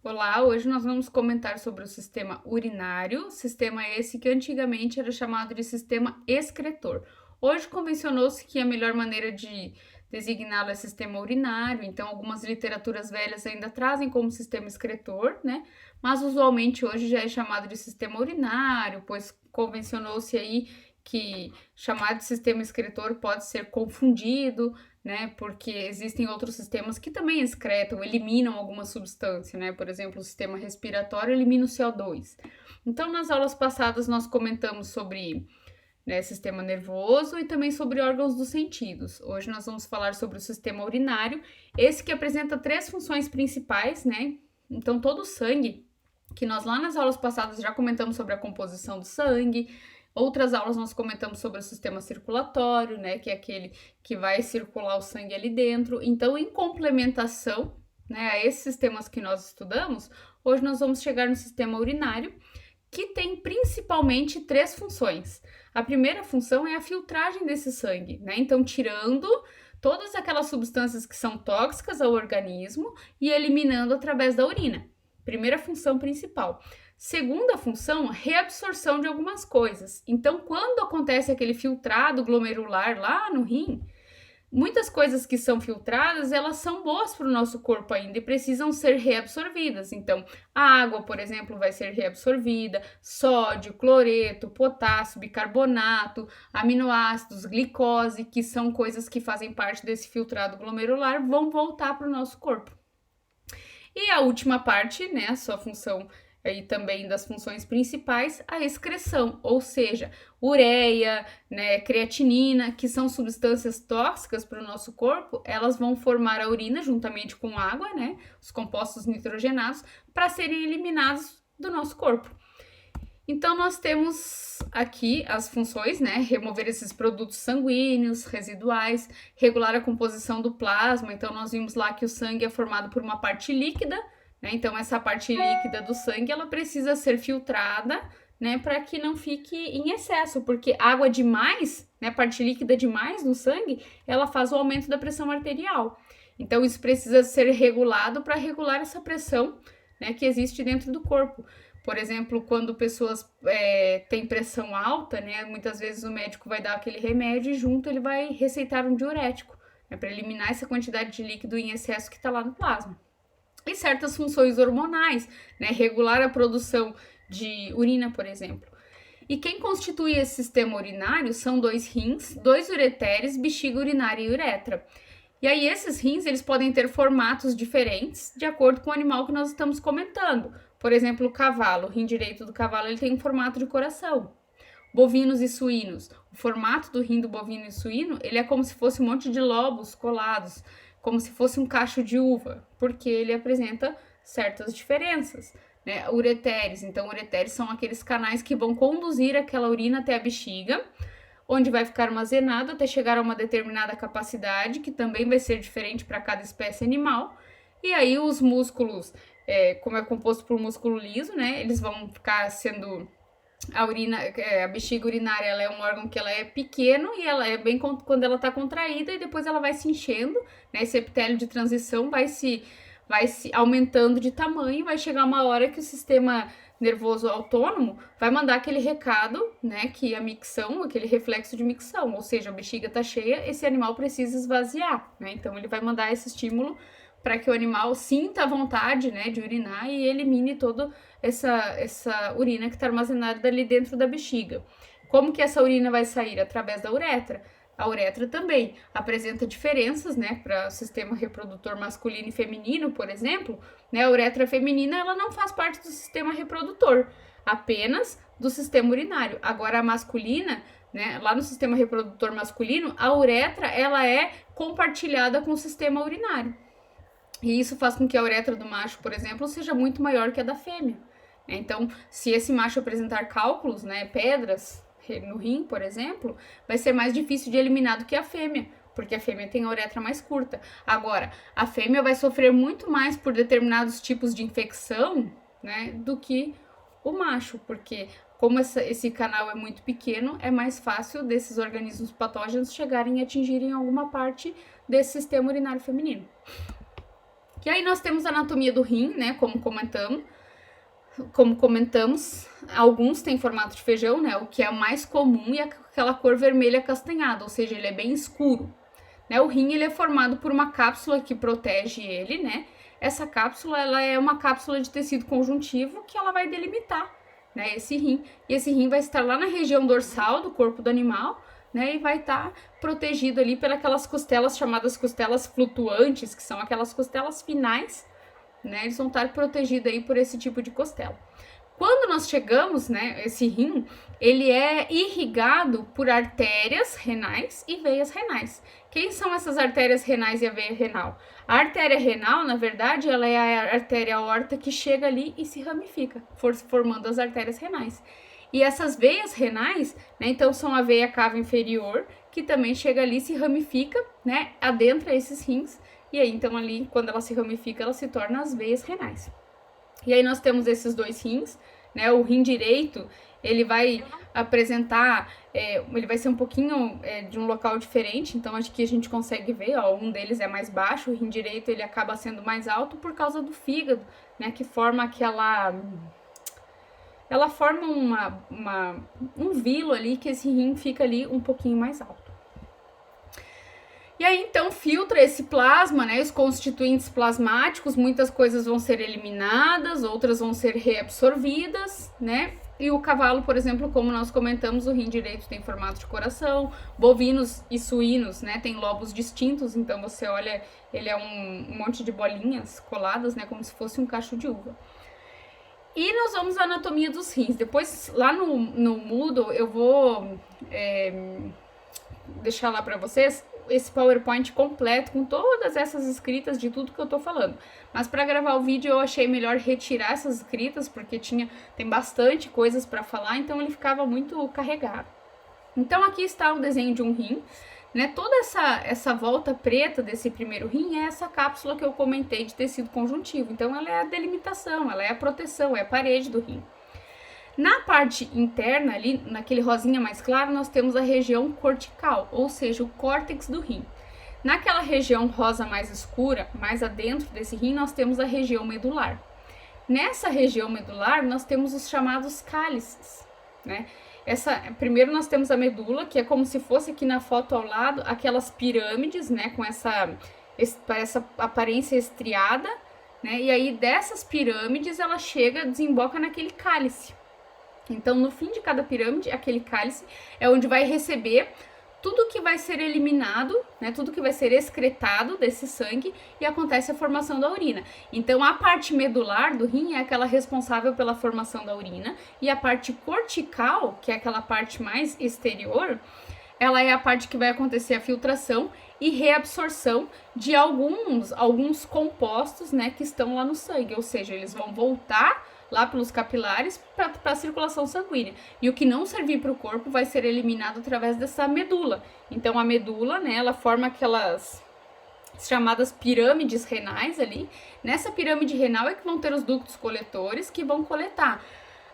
Olá, hoje nós vamos comentar sobre o sistema urinário, sistema esse que antigamente era chamado de sistema excretor. Hoje convencionou-se que a melhor maneira de designá-lo é sistema urinário, então algumas literaturas velhas ainda trazem como sistema excretor, né? Mas usualmente hoje já é chamado de sistema urinário, pois convencionou-se aí que chamar de sistema excretor pode ser confundido, né? Porque existem outros sistemas que também excretam, eliminam alguma substância, né? Por exemplo, o sistema respiratório elimina o CO2. Então, nas aulas passadas, nós comentamos sobre, né, sistema nervoso e também sobre órgãos dos sentidos. Hoje nós vamos falar sobre o sistema urinário, esse que apresenta três funções principais, né? Então, todo o sangue, que nós lá nas aulas passadas já comentamos sobre a composição do sangue. Outras aulas nós comentamos sobre o sistema circulatório, né, que é aquele que vai circular o sangue ali dentro. Então, em complementação, né, a esses sistemas que nós estudamos, hoje nós vamos chegar no sistema urinário, que tem principalmente três funções. A primeira função é a filtragem desse sangue, né? Então, tirando todas aquelas substâncias que são tóxicas ao organismo e eliminando através da urina. Primeira função principal. Segunda função, reabsorção de algumas coisas. Então, quando acontece aquele filtrado glomerular lá no rim, muitas coisas que são filtradas, elas são boas para o nosso corpo ainda e precisam ser reabsorvidas. Então, a água, por exemplo, vai ser reabsorvida, sódio, cloreto, potássio, bicarbonato, aminoácidos, glicose, que são coisas que fazem parte desse filtrado glomerular, vão voltar para o nosso corpo. E a última parte, né, a sua função aí também das funções principais, a excreção, ou seja, ureia, né, creatinina, que são substâncias tóxicas para o nosso corpo, elas vão formar a urina juntamente com água, né, os compostos nitrogenados, para serem eliminados do nosso corpo. Então, nós temos aqui as funções, né? Remover esses produtos sanguíneos, residuais, regular a composição do plasma. Então, nós vimos lá que o sangue é formado por uma parte líquida, né? Então, essa parte líquida do sangue, ela precisa ser filtrada, né? Para que não fique em excesso, porque água demais, né? Parte líquida demais no sangue, ela faz o aumento da pressão arterial. Então, isso precisa ser regulado para regular essa pressão, né? Que existe dentro do corpo. Por exemplo, quando pessoas têm pressão alta, né, muitas vezes o médico vai dar aquele remédio e junto ele vai receitar um diurético, né, para eliminar essa quantidade de líquido em excesso que está lá no plasma. E certas funções hormonais, né, regular a produção de urina, por exemplo. E quem constitui esse sistema urinário são dois rins, dois ureteres, bexiga urinária e uretra. E aí esses rins, eles podem ter formatos diferentes de acordo com o animal que nós estamos comentando. Por exemplo, o cavalo, o rim direito do cavalo, ele tem um formato de coração. Bovinos e suínos, o formato do rim do bovino e suíno, ele é como se fosse um monte de lobos colados, como se fosse um cacho de uva, porque ele apresenta certas diferenças. Né? Ureteres, então ureteres são aqueles canais que vão conduzir aquela urina até a bexiga, onde vai ficar armazenado até chegar a uma determinada capacidade, que também vai ser diferente para cada espécie animal. E aí os músculos, como é composto por músculo liso, né, eles vão ficar sendo a urina, a bexiga urinária, ela é um órgão que ela é pequeno e ela é bem quando ela está contraída e depois ela vai se enchendo, né, esse epitélio de transição vai se aumentando de tamanho, vai chegar uma hora que o sistema nervoso autônomo vai mandar aquele recado, né, que a micção, aquele reflexo de micção, ou seja, a bexiga tá cheia, esse animal precisa esvaziar, né? Então ele vai mandar esse estímulo para que o animal sinta a vontade, né, de urinar e elimine toda essa urina que está armazenada ali dentro da bexiga. Como que essa urina vai sair? Através da uretra. A uretra também apresenta diferenças, né, para o sistema reprodutor masculino e feminino, por exemplo, né, a uretra feminina ela não faz parte do sistema reprodutor, apenas do sistema urinário. Agora a masculina, né, lá no sistema reprodutor masculino, a uretra ela é compartilhada com o sistema urinário. E isso faz com que a uretra do macho, por exemplo, seja muito maior que a da fêmea. Então, se esse macho apresentar cálculos, né, pedras no rim, por exemplo, vai ser mais difícil de eliminar do que a fêmea, porque a fêmea tem a uretra mais curta. Agora, a fêmea vai sofrer muito mais por determinados tipos de infecção, né, do que o macho, porque como esse canal é muito pequeno, é mais fácil desses organismos patógenos chegarem e atingirem alguma parte desse sistema urinário feminino. E aí nós temos a anatomia do rim, né, como comentamos, alguns têm formato de feijão, né, o que é o mais comum, e aquela cor vermelha acastanhada, ou seja, ele é bem escuro. Né, o rim ele é formado por uma cápsula que protege ele, né? Essa cápsula ela é uma cápsula de tecido conjuntivo que ela vai delimitar, né, esse rim. E esse rim vai estar lá na região dorsal do corpo do animal, né, e vai estar protegido ali pelas costelas chamadas costelas flutuantes, que são aquelas costelas finais, né? Eles vão estar protegidos aí por esse tipo de costela. Quando nós chegamos, né, esse rim, ele é irrigado por artérias renais e veias renais. Quem são essas artérias renais e a veia renal? A artéria renal, na verdade, ela é a artéria aorta que chega ali e se ramifica, formando as artérias renais. E essas veias renais, né, então são a veia cava inferior, que também chega ali e se ramifica, né, adentra esses rins, e aí então ali, quando ela se ramifica, ela se torna as veias renais. E aí nós temos esses dois rins, né? O rim direito, ele vai apresentar, ele vai ser um pouquinho de um local diferente, então acho que a gente consegue ver, ó, um deles é mais baixo, o rim direito ele acaba sendo mais alto por causa do fígado, né? Que forma ela forma um vilo ali, que esse rim fica ali um pouquinho mais alto. E aí, então, filtra esse plasma, né, os constituintes plasmáticos, muitas coisas vão ser eliminadas, outras vão ser reabsorvidas, né, e o cavalo, por exemplo, como nós comentamos, o rim direito tem formato de coração, bovinos e suínos, né, tem lobos distintos, então você olha, ele é um monte de bolinhas coladas, né, como se fosse um cacho de uva. E nós vamos à anatomia dos rins. Depois, lá no Moodle, eu vou deixar lá para vocês esse PowerPoint completo com todas essas escritas de tudo que eu tô falando. Mas para gravar o vídeo eu achei melhor retirar essas escritas porque tem bastante coisas para falar, então ele ficava muito carregado. Então aqui está o desenho de um rim, né? Toda essa volta preta desse primeiro rim é essa cápsula que eu comentei de tecido conjuntivo. Então ela é a delimitação, ela é a proteção, é a parede do rim. Na parte interna, ali, naquele rosinha mais claro, nós temos a região cortical, ou seja, o córtex do rim. Naquela região rosa mais escura, mais adentro desse rim, nós temos a região medular. Nessa região medular, nós temos os chamados cálices, né? Primeiro nós temos a medula, que é como se fosse aqui na foto ao lado, aquelas pirâmides, né? Com essa aparência estriada, né? E aí dessas pirâmides, ela desemboca naquele cálice. Então, no fim de cada pirâmide, aquele cálice é onde vai receber tudo que vai ser eliminado, né, tudo que vai ser excretado desse sangue e acontece a formação da urina. Então, a parte medular do rim é aquela responsável pela formação da urina e a parte cortical, que é aquela parte mais exterior, ela é a parte que vai acontecer a filtração e reabsorção de alguns compostos, né, que estão lá no sangue, ou seja, eles vão voltar lá pelos capilares para a circulação sanguínea. E o que não servir para o corpo vai ser eliminado através dessa medula. Então a medula, né, ela forma aquelas chamadas pirâmides renais ali. Nessa pirâmide renal é que vão ter os ductos coletores que vão coletar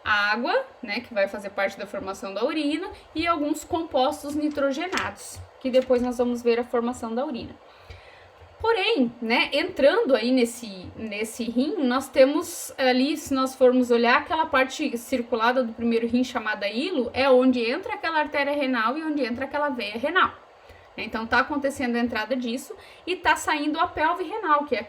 a água, né, que vai fazer parte da formação da urina, e alguns compostos nitrogenados, que depois nós vamos ver a formação da urina. Porém, né, entrando aí nesse rim, nós temos ali, se nós formos olhar, aquela parte circulada do primeiro rim chamada hilo, é onde entra aquela artéria renal e onde entra aquela veia renal. Então tá acontecendo a entrada disso e tá saindo a pelve renal, que é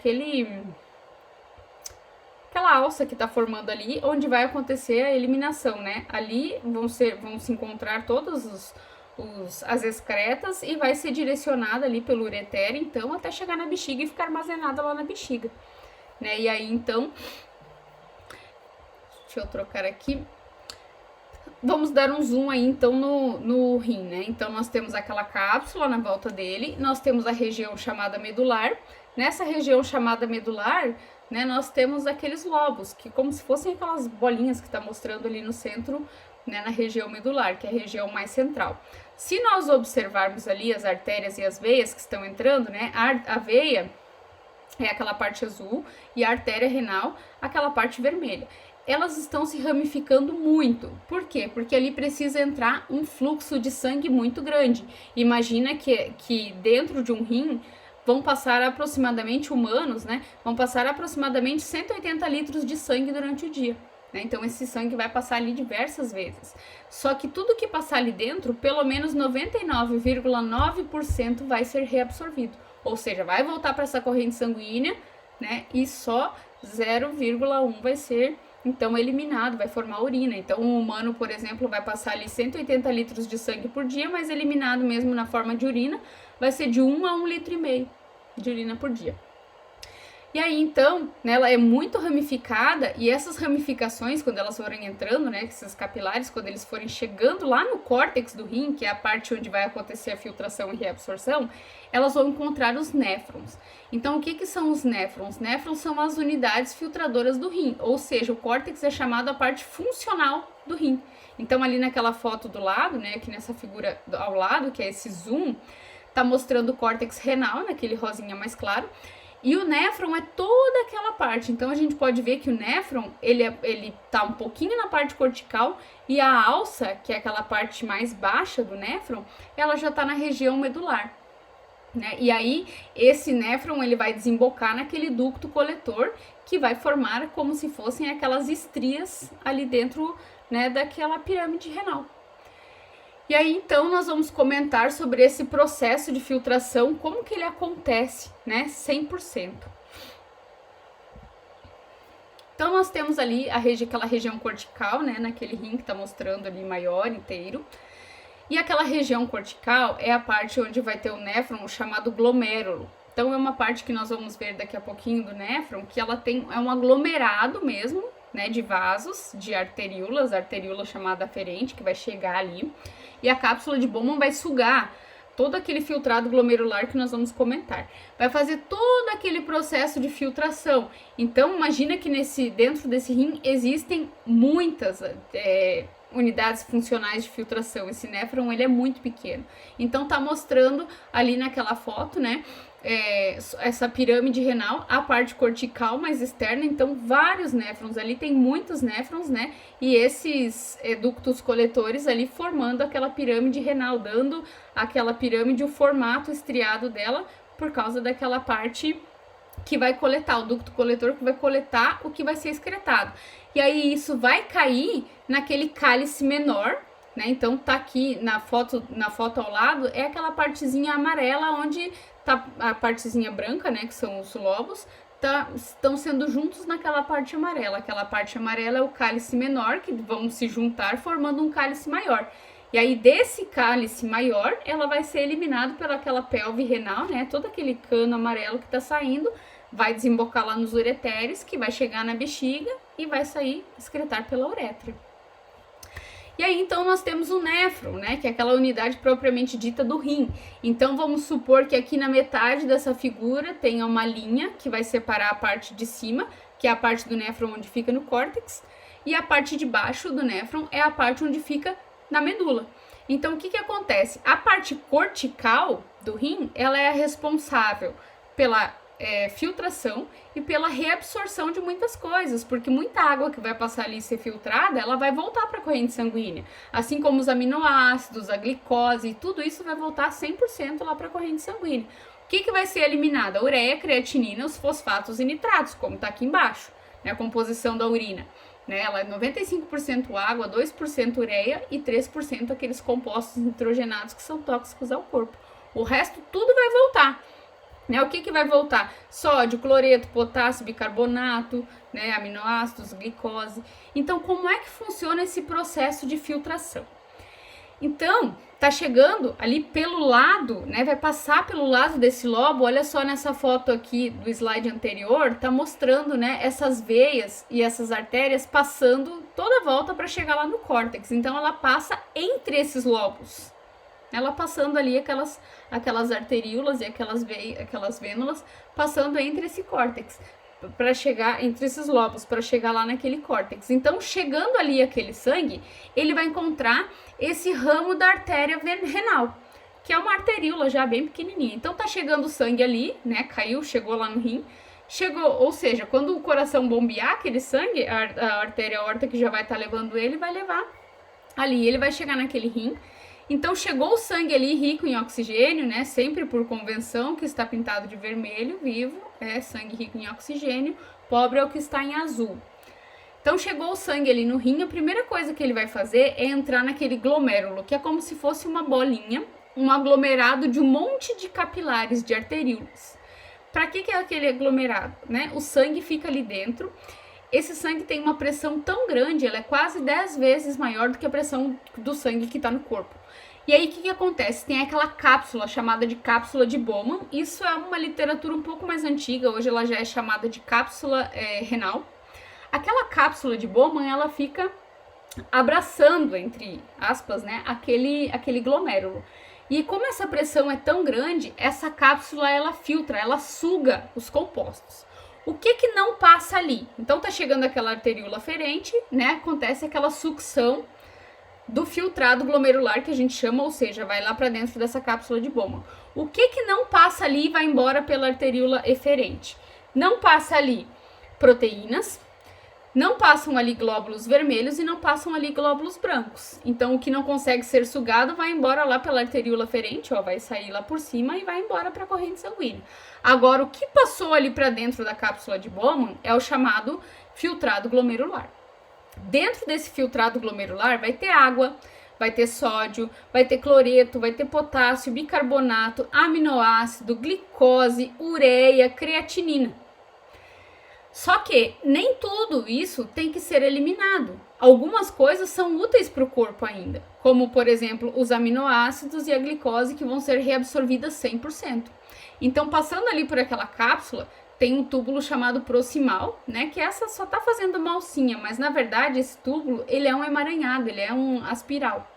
aquela alça que tá formando ali, onde vai acontecer a eliminação, né? Ali vão se encontrar todos as excretas e vai ser direcionada ali pelo ureter, então, até chegar na bexiga e ficar armazenada lá na bexiga, né? E aí, então, deixa eu trocar aqui. Vamos dar um zoom aí, então, no rim, né? Então, nós temos aquela cápsula na volta dele, nós temos a região chamada medular. Nessa região chamada medular, né, nós temos aqueles lobos, que como se fossem aquelas bolinhas que tá mostrando ali no centro, né, na região medular, que é a região mais central. Se nós observarmos ali as artérias e as veias que estão entrando, né, a veia é aquela parte azul e a artéria renal, aquela parte vermelha. Elas estão se ramificando muito. Por quê? Porque ali precisa entrar um fluxo de sangue muito grande. Imagina que dentro de um rim vão passar aproximadamente, humanos, né, vão passar aproximadamente 180 litros de sangue durante o dia. Né? Então, esse sangue vai passar ali diversas vezes. Só que tudo que passar ali dentro, pelo menos 99,9% vai ser reabsorvido. Ou seja, vai voltar para essa corrente sanguínea, né? E só 0,1 vai ser, então, eliminado, vai formar urina. Então, um humano, por exemplo, vai passar ali 180 litros de sangue por dia, mas eliminado mesmo na forma de urina, vai ser de 1 a 1,5 litros de urina por dia. E aí, então, né, ela é muito ramificada, e essas ramificações, quando elas forem entrando, né, esses capilares, quando eles forem chegando lá no córtex do rim, que é a parte onde vai acontecer a filtração e reabsorção, elas vão encontrar os néfrons. Então, o que são os néfrons? Néfrons são as unidades filtradoras do rim, ou seja, o córtex é chamado a parte funcional do rim. Então, ali naquela foto do lado, né, aqui nessa figura ao lado, que é esse zoom, tá mostrando o córtex renal, naquele rosinha mais claro, e o néfron é toda aquela parte. Então, a gente pode ver que o néfron, ele tá um pouquinho na parte cortical, e a alça, que é aquela parte mais baixa do néfron, ela já tá na região medular. Né? E aí, esse néfron, ele vai desembocar naquele ducto coletor, que vai formar como se fossem aquelas estrias ali dentro, né, daquela pirâmide renal. E aí, então, nós vamos comentar sobre esse processo de filtração, como que ele acontece, né, 100%. Então, nós temos ali aquela região cortical, né, naquele rim que tá mostrando ali maior, inteiro. E aquela região cortical é a parte onde vai ter o néfron, chamado glomérulo. Então, é uma parte que nós vamos ver daqui a pouquinho do néfron, que ela é um aglomerado mesmo, né, de vasos, de arteríola chamada aferente, que vai chegar ali. E a cápsula de Bowman vai sugar todo aquele filtrado glomerular que nós vamos comentar. Vai fazer todo aquele processo de filtração. Então, imagina que dentro desse rim existem muitas unidades funcionais de filtração. Esse néfron, ele é muito pequeno. Então, tá mostrando ali naquela foto, né, essa pirâmide renal, a parte cortical mais externa, então vários néfrons ali, tem muitos néfrons, né, e esses ductos coletores ali formando aquela pirâmide renal, dando aquela pirâmide o formato estriado dela, por causa daquela parte que vai coletar, o ducto coletor que vai coletar o que vai ser excretado. E aí isso vai cair naquele cálice menor, né? Então tá aqui na foto ao lado, é aquela partezinha amarela onde tá a partezinha branca, né, que são os lobos, estão sendo juntos naquela parte amarela. Aquela parte amarela é o cálice menor, que vão se juntar formando um cálice maior. E aí, desse cálice maior, ela vai ser eliminada pelaquela pelve renal, né? Todo aquele cano amarelo que tá saindo, vai desembocar lá nos ureteres, que vai chegar na bexiga e vai sair, excretar pela uretra. E aí, então, nós temos o néfron, né? Que é aquela unidade propriamente dita do rim. Então, vamos supor que aqui na metade dessa figura tenha uma linha que vai separar a parte de cima, que é a parte do néfron onde fica no córtex, e a parte de baixo do néfron é a parte onde fica na medula. Então, o que acontece? A parte cortical do rim, ela é a responsável pela filtração e pela reabsorção de muitas coisas, porque muita água que vai passar ali e ser filtrada, ela vai voltar para a corrente sanguínea, assim como os aminoácidos, a glicose, tudo isso vai voltar 100% lá para a corrente sanguínea. O que vai ser eliminado? A ureia, a creatinina, os fosfatos e nitratos, como está aqui embaixo, né, a composição da urina. Né, ela é 95% água, 2% ureia e 3% aqueles compostos nitrogenados que são tóxicos ao corpo. O resto tudo vai voltar. Né, o que vai voltar? Sódio, cloreto, potássio, bicarbonato, né, aminoácidos, glicose. Então, como é que funciona esse processo de filtração? Então, tá chegando ali pelo lado, né, vai passar pelo lado desse lobo. Olha só nessa foto aqui do slide anterior, tá mostrando, né, essas veias e essas artérias passando toda a volta para chegar lá no córtex. Então, ela passa entre esses lobos. Ela passando ali aquelas arteríolas e aquelas vênulas, passando entre esse córtex, para chegar entre esses lobos, para chegar lá naquele córtex. Então, chegando ali aquele sangue, ele vai encontrar esse ramo da artéria renal, que é uma arteríola já bem pequenininha. Então, tá chegando o sangue ali, né? Caiu, chegou lá no rim. Ou seja, quando o coração bombear aquele sangue, a artéria aorta que já vai estar levando ele, vai levar ali. Ele vai chegar naquele rim. Então chegou o sangue ali rico em oxigênio, né? Sempre por convenção, que está pintado de vermelho, vivo, é sangue rico em oxigênio, pobre é o que está em azul. Então chegou o sangue ali no rim, a primeira coisa que ele vai fazer é entrar naquele glomérulo, que é como se fosse uma bolinha, um aglomerado de um monte de capilares, de arteríolas. Para que é aquele aglomerado, né? O sangue fica ali dentro. Esse sangue tem uma pressão tão grande, ela é quase 10 vezes maior do que a pressão do sangue que está no corpo. E aí, o que acontece? Tem aquela cápsula chamada de cápsula de Bowman. Isso é uma literatura um pouco mais antiga, hoje ela já é chamada de cápsula renal. Aquela cápsula de Bowman, ela fica abraçando, entre aspas, né, aquele glomérulo. E como essa pressão é tão grande, essa cápsula, ela filtra, ela suga os compostos. O que não passa ali? Então tá chegando aquela arteríola aferente, né, acontece aquela sucção do filtrado glomerular que a gente chama, ou seja, vai lá para dentro dessa cápsula de Bowman. O que não passa ali e vai embora pela arteríola eferente? Não passa ali proteínas, não passam ali glóbulos vermelhos e não passam ali glóbulos brancos. Então, o que não consegue ser sugado vai embora lá pela arteríola aferente, ó, vai sair lá por cima e vai embora para a corrente sanguínea. Agora, o que passou ali para dentro da cápsula de Bowman é o chamado filtrado glomerular. Dentro desse filtrado glomerular vai ter água, vai ter sódio, vai ter cloreto, vai ter potássio, bicarbonato, aminoácido, glicose, ureia, creatinina. Só que nem tudo isso tem que ser eliminado. Algumas coisas são úteis para o corpo ainda, como, por exemplo, os aminoácidos e a glicose, que vão ser reabsorvidas 100%. Então, passando ali por aquela cápsula, tem um túbulo chamado proximal, né, que essa só tá fazendo uma alcinha, mas na verdade esse túbulo, ele é um emaranhado, ele é um aspiral.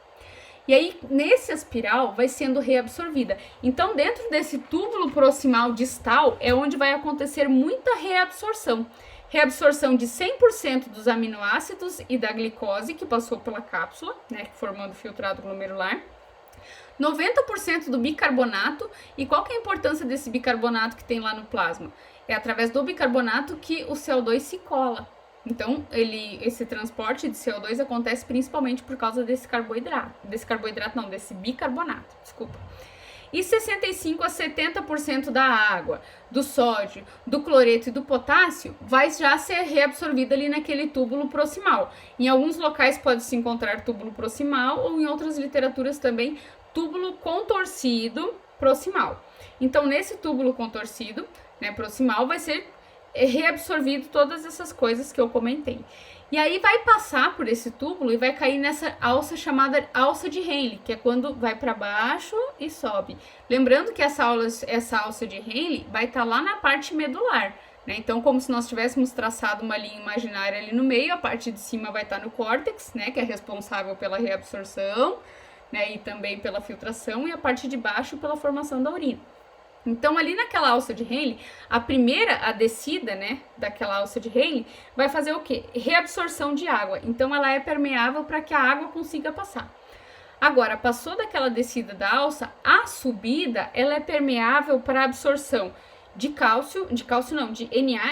E aí, nesse aspiral, vai sendo reabsorvida. Então, dentro desse túbulo proximal distal é onde vai acontecer muita reabsorção. Reabsorção de 100% dos aminoácidos e da glicose que passou pela cápsula, né, formando filtrado glomerular. 90% do bicarbonato. E qual que é a importância desse bicarbonato que tem lá no plasma? É através do bicarbonato que o CO2 se cola. Então, esse transporte de CO2 acontece principalmente por causa desse bicarbonato, desculpa. E 65 a 70% da água, do sódio, do cloreto e do potássio vai já ser reabsorvida ali naquele túbulo proximal. Em alguns locais pode se encontrar túbulo proximal ou em outras literaturas também túbulo contorcido proximal. Então, nesse túbulo contorcido, né, proximal, vai ser reabsorvido todas essas coisas que eu comentei. E aí vai passar por esse túbulo e vai cair nessa alça chamada alça de Henle, que é quando vai para baixo e sobe. Lembrando que essa alça de Henle vai estar lá na parte medular, né? Então, como se nós tivéssemos traçado uma linha imaginária ali no meio, a parte de cima vai estar no córtex, né, que é responsável pela reabsorção, né, e também pela filtração, e a parte de baixo pela formação da urina. Então, ali naquela alça de Henle, a descida, né, daquela alça de Henle, vai fazer o quê? Reabsorção de água. Então, ela é permeável para que a água consiga passar. Agora, passou daquela descida da alça, a subida, ela é permeável para a absorção de Na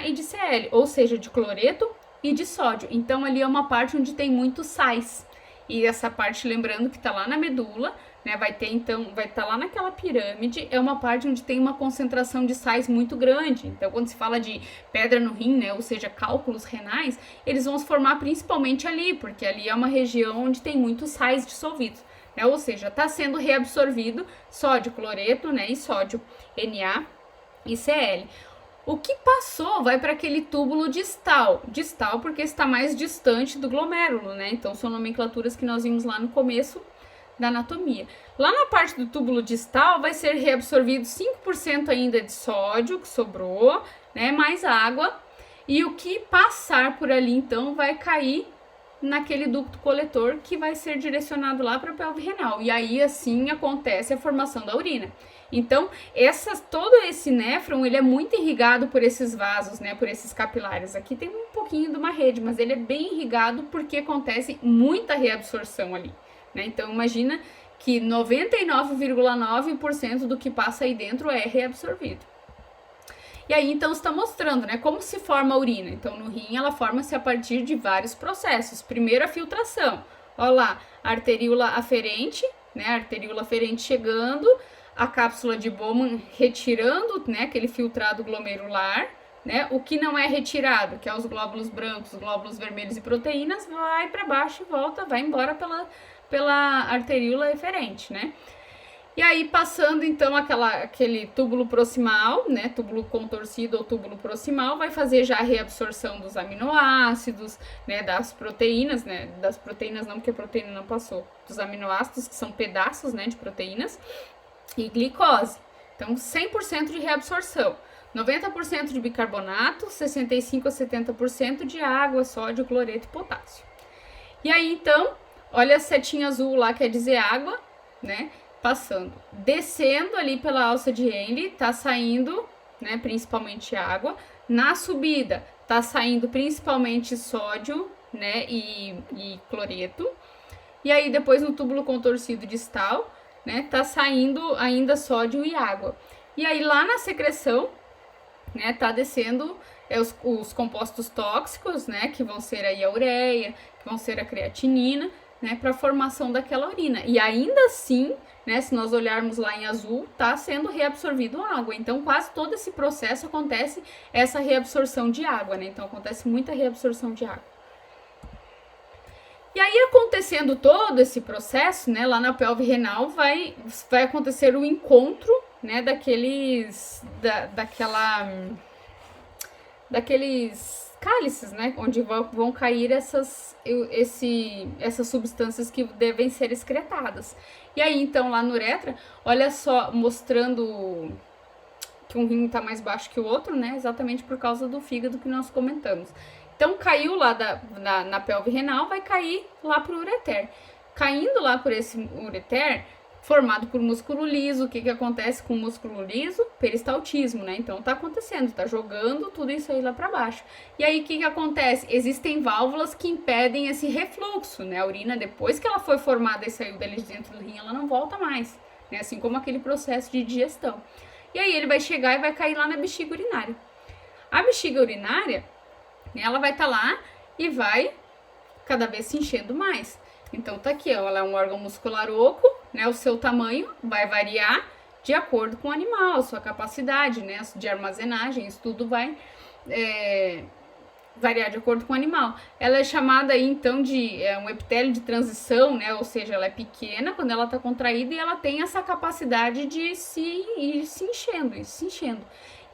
e de Cl, ou seja, de cloreto e de sódio. Então, ali é uma parte onde tem muitos sais. E essa parte, lembrando que está lá na medula, né, vai estar lá naquela pirâmide, é uma parte onde tem uma concentração de sais muito grande. Então, quando se fala de pedra no rim, né, ou seja, cálculos renais, eles vão se formar principalmente ali, porque ali é uma região onde tem muitos sais dissolvidos, né, ou seja, está sendo reabsorvido sódio, cloreto, né, e sódio, Na e Cl. O que passou vai para aquele túbulo distal porque está mais distante do glomérulo, né? Então, são nomenclaturas que nós vimos lá no começo da anatomia. Lá na parte do túbulo distal vai ser reabsorvido 5% ainda de sódio que sobrou, né? Mais água. E o que passar por ali, então, vai cair naquele ducto coletor que vai ser direcionado lá para a pelve renal. E aí, assim, acontece a formação da urina. Então, todo esse néfron, ele é muito irrigado por esses vasos, né, por esses capilares. Aqui tem um pouquinho de uma rede, mas ele é bem irrigado porque acontece muita reabsorção ali, né? Então, imagina que 99,9% do que passa aí dentro é reabsorvido. E aí, então, está mostrando, né, como se forma a urina. Então, no rim, ela forma-se a partir de vários processos. Primeiro, a filtração. Olha lá, a arteríola aferente, né, a arteríola aferente chegando, a cápsula de Bowman retirando, né, aquele filtrado glomerular, né, o que não é retirado, que é os glóbulos brancos, glóbulos vermelhos e proteínas, vai para baixo e volta, vai embora pela arteríola eferente, né. E aí, passando, então, aquele túbulo proximal, né, túbulo contorcido ou túbulo proximal, vai fazer já a reabsorção dos aminoácidos, né, das proteínas não, porque a proteína não passou, dos aminoácidos, que são pedaços, né, de proteínas, e glicose. Então, 100% de reabsorção. 90% de bicarbonato, 65% a 70% de água, sódio, cloreto e potássio. E aí, então, olha a setinha azul lá, quer dizer água, né? Passando, descendo ali pela alça de Henle, tá saindo, né, principalmente água. Na subida, tá saindo principalmente sódio, né, e cloreto. E aí, depois no túbulo contorcido distal, né, tá saindo ainda sódio e água. E aí, lá na secreção, né, tá descendo os compostos tóxicos, né, que vão ser aí a ureia, que vão ser a creatinina, né, para a formação daquela urina. E ainda assim, né, se nós olharmos lá em azul, tá sendo reabsorvido água. Então, quase todo esse processo acontece essa reabsorção de água, né? Então, acontece muita reabsorção de água. E aí, acontecendo todo esse processo, né, lá na pelve renal, vai acontecer o encontro, né, daqueles cálices, né, onde vão cair essas substâncias que devem ser excretadas. E aí, então, lá no uretra, olha só, mostrando que um rim está mais baixo que o outro, né, exatamente por causa do fígado que nós comentamos. Então, caiu lá na pelve renal, vai cair lá para o ureter. Caindo lá por esse ureter, formado por músculo liso, o que acontece com o músculo liso? Peristaltismo, né? Então tá acontecendo, tá jogando tudo isso aí lá para baixo. E aí o que acontece? Existem válvulas que impedem esse refluxo, né? A urina, depois que ela foi formada e saiu dali de dentro do rim, ela não volta mais, né? Assim como aquele processo de digestão. E aí ele vai chegar e vai cair lá na bexiga urinária. A bexiga urinária, ela vai estar lá e vai cada vez se enchendo mais. Então tá aqui, ó, ela é um órgão muscular oco, né? O seu tamanho vai variar de acordo com o animal, sua capacidade, né, de armazenagem, isso tudo vai variar de acordo com o animal. Ela é chamada aí, então, de um epitélio de transição, né? Ou seja, ela é pequena quando ela tá contraída e ela tem essa capacidade de ir se enchendo.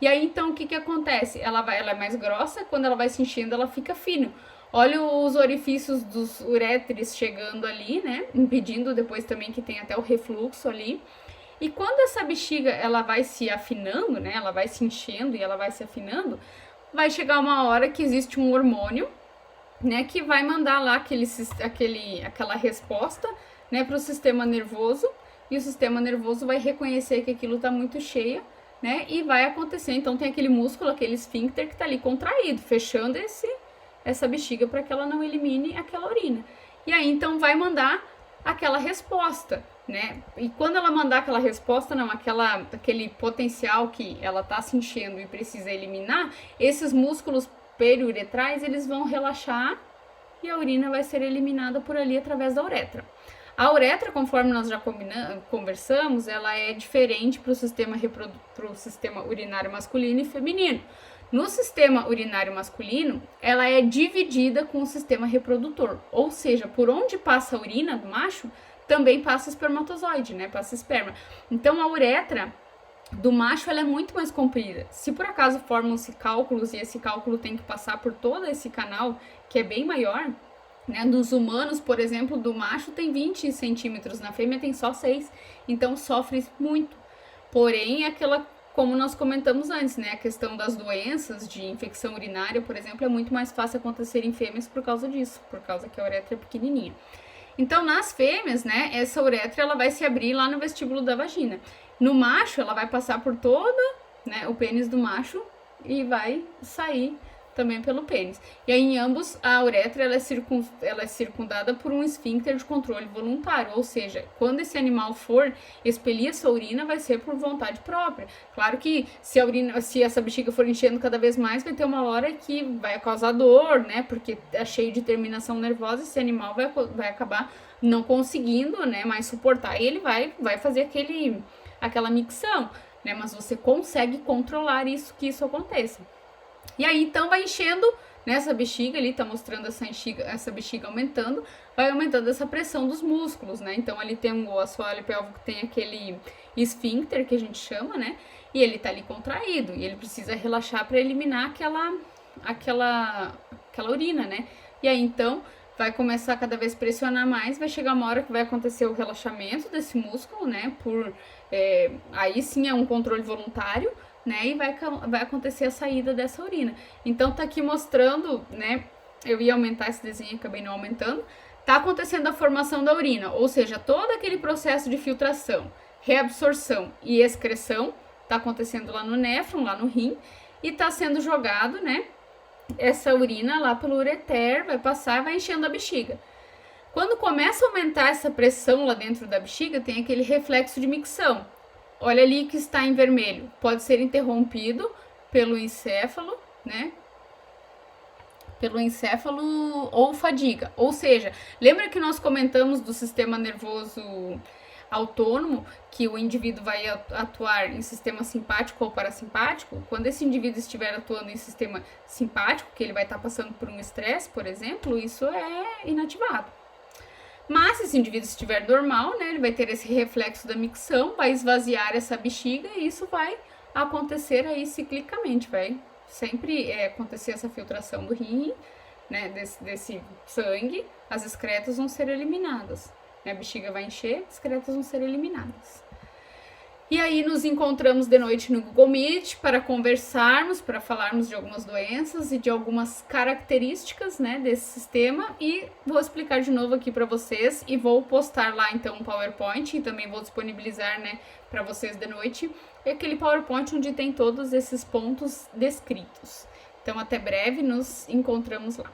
E aí, então, o que acontece? Ela é mais grossa, quando ela vai se enchendo, ela fica fina. Olha os orifícios dos uréteres chegando ali, né? Impedindo depois também que tem até o refluxo ali. E quando essa bexiga, ela vai se afinando, né? Ela vai se enchendo e ela vai se afinando, vai chegar uma hora que existe um hormônio, né? Que vai mandar lá aquela resposta, né? Para o sistema nervoso. E o sistema nervoso vai reconhecer que aquilo tá muito cheio, né? E vai acontecer. Então tem aquele músculo, aquele esfíncter que tá ali contraído, fechando essa bexiga para que ela não elimine aquela urina. E aí, então, vai mandar aquela resposta, né? E quando ela mandar aquela resposta, não, aquele potencial que ela tá se enchendo e precisa eliminar, esses músculos periuretrais, eles vão relaxar e a urina vai ser eliminada por ali através da uretra. A uretra, conforme nós já conversamos, ela é diferente para o sistema urinário masculino e feminino. No sistema urinário masculino, ela é dividida com o sistema reprodutor, ou seja, por onde passa a urina do macho, também passa espermatozoide, né? Passa esperma. Então, a uretra do macho, ela é muito mais comprida. Se por acaso formam-se cálculos e esse cálculo tem que passar por todo esse canal, que é bem maior, né? Dos humanos, por exemplo, do macho tem 20 centímetros, na fêmea tem só 6, então sofre muito. Porém, como nós comentamos antes, né, a questão das doenças de infecção urinária, por exemplo, é muito mais fácil acontecer em fêmeas por causa disso, por causa que a uretra é pequenininha. Então, nas fêmeas, né, essa uretra ela vai se abrir lá no vestíbulo da vagina. No macho, ela vai passar por toda, né, o pênis do macho e vai sair também pelo pênis. E aí, em ambos, a uretra ela é circundada por um esfíncter de controle voluntário, ou seja, quando esse animal for expelir essa urina, vai ser por vontade própria. Claro que se essa bexiga for enchendo cada vez mais, vai ter uma hora que vai causar dor, né? Porque é cheio de terminação nervosa, esse animal vai acabar não conseguindo, né, mais suportar, e ele vai fazer aquela micção, né? Mas você consegue controlar isso, que isso aconteça. E aí, então, vai enchendo nessa bexiga ali, tá mostrando essa bexiga aumentando, vai aumentando essa pressão dos músculos, né? Então, ali tem o assoalho pélvico, tem aquele esfíncter que a gente chama, né? E ele tá ali contraído, e ele precisa relaxar para eliminar aquela urina, né? E aí, então, vai começar a cada vez pressionar mais, vai chegar uma hora que vai acontecer o relaxamento desse músculo, né? Aí sim é um controle voluntário, né? E vai acontecer a saída dessa urina. Então tá aqui mostrando, né? Eu ia aumentar esse desenho, acabei não aumentando. Tá acontecendo a formação da urina, ou seja, todo aquele processo de filtração, reabsorção e excreção tá acontecendo lá no néfron, lá no rim, e tá sendo jogado, né? Essa urina lá pelo ureter, vai passar, vai enchendo a bexiga. Quando começa a aumentar essa pressão lá dentro da bexiga, tem aquele reflexo de micção. Olha ali que está em vermelho. Pode ser interrompido pelo encéfalo, né? Pelo encéfalo ou fadiga. Ou seja, lembra que nós comentamos do sistema nervoso autônomo, que o indivíduo vai atuar em sistema simpático ou parasimpático? Quando esse indivíduo estiver atuando em sistema simpático, que ele vai estar passando por um estresse, por exemplo, isso é inativado. Mas se esse indivíduo estiver normal, né, ele vai ter esse reflexo da micção, vai esvaziar essa bexiga e isso vai acontecer aí ciclicamente, vai sempre acontecer essa filtração do rim, né, desse sangue, as excretas vão ser eliminadas. A bexiga vai encher, as excretas vão ser eliminadas. E aí nos encontramos de noite no Google Meet para conversarmos, para falarmos de algumas doenças e de algumas características, né, desse sistema, e vou explicar de novo aqui para vocês e vou postar lá então um PowerPoint e também vou disponibilizar, né, para vocês de noite, aquele PowerPoint onde tem todos esses pontos descritos. Então até breve, nos encontramos lá.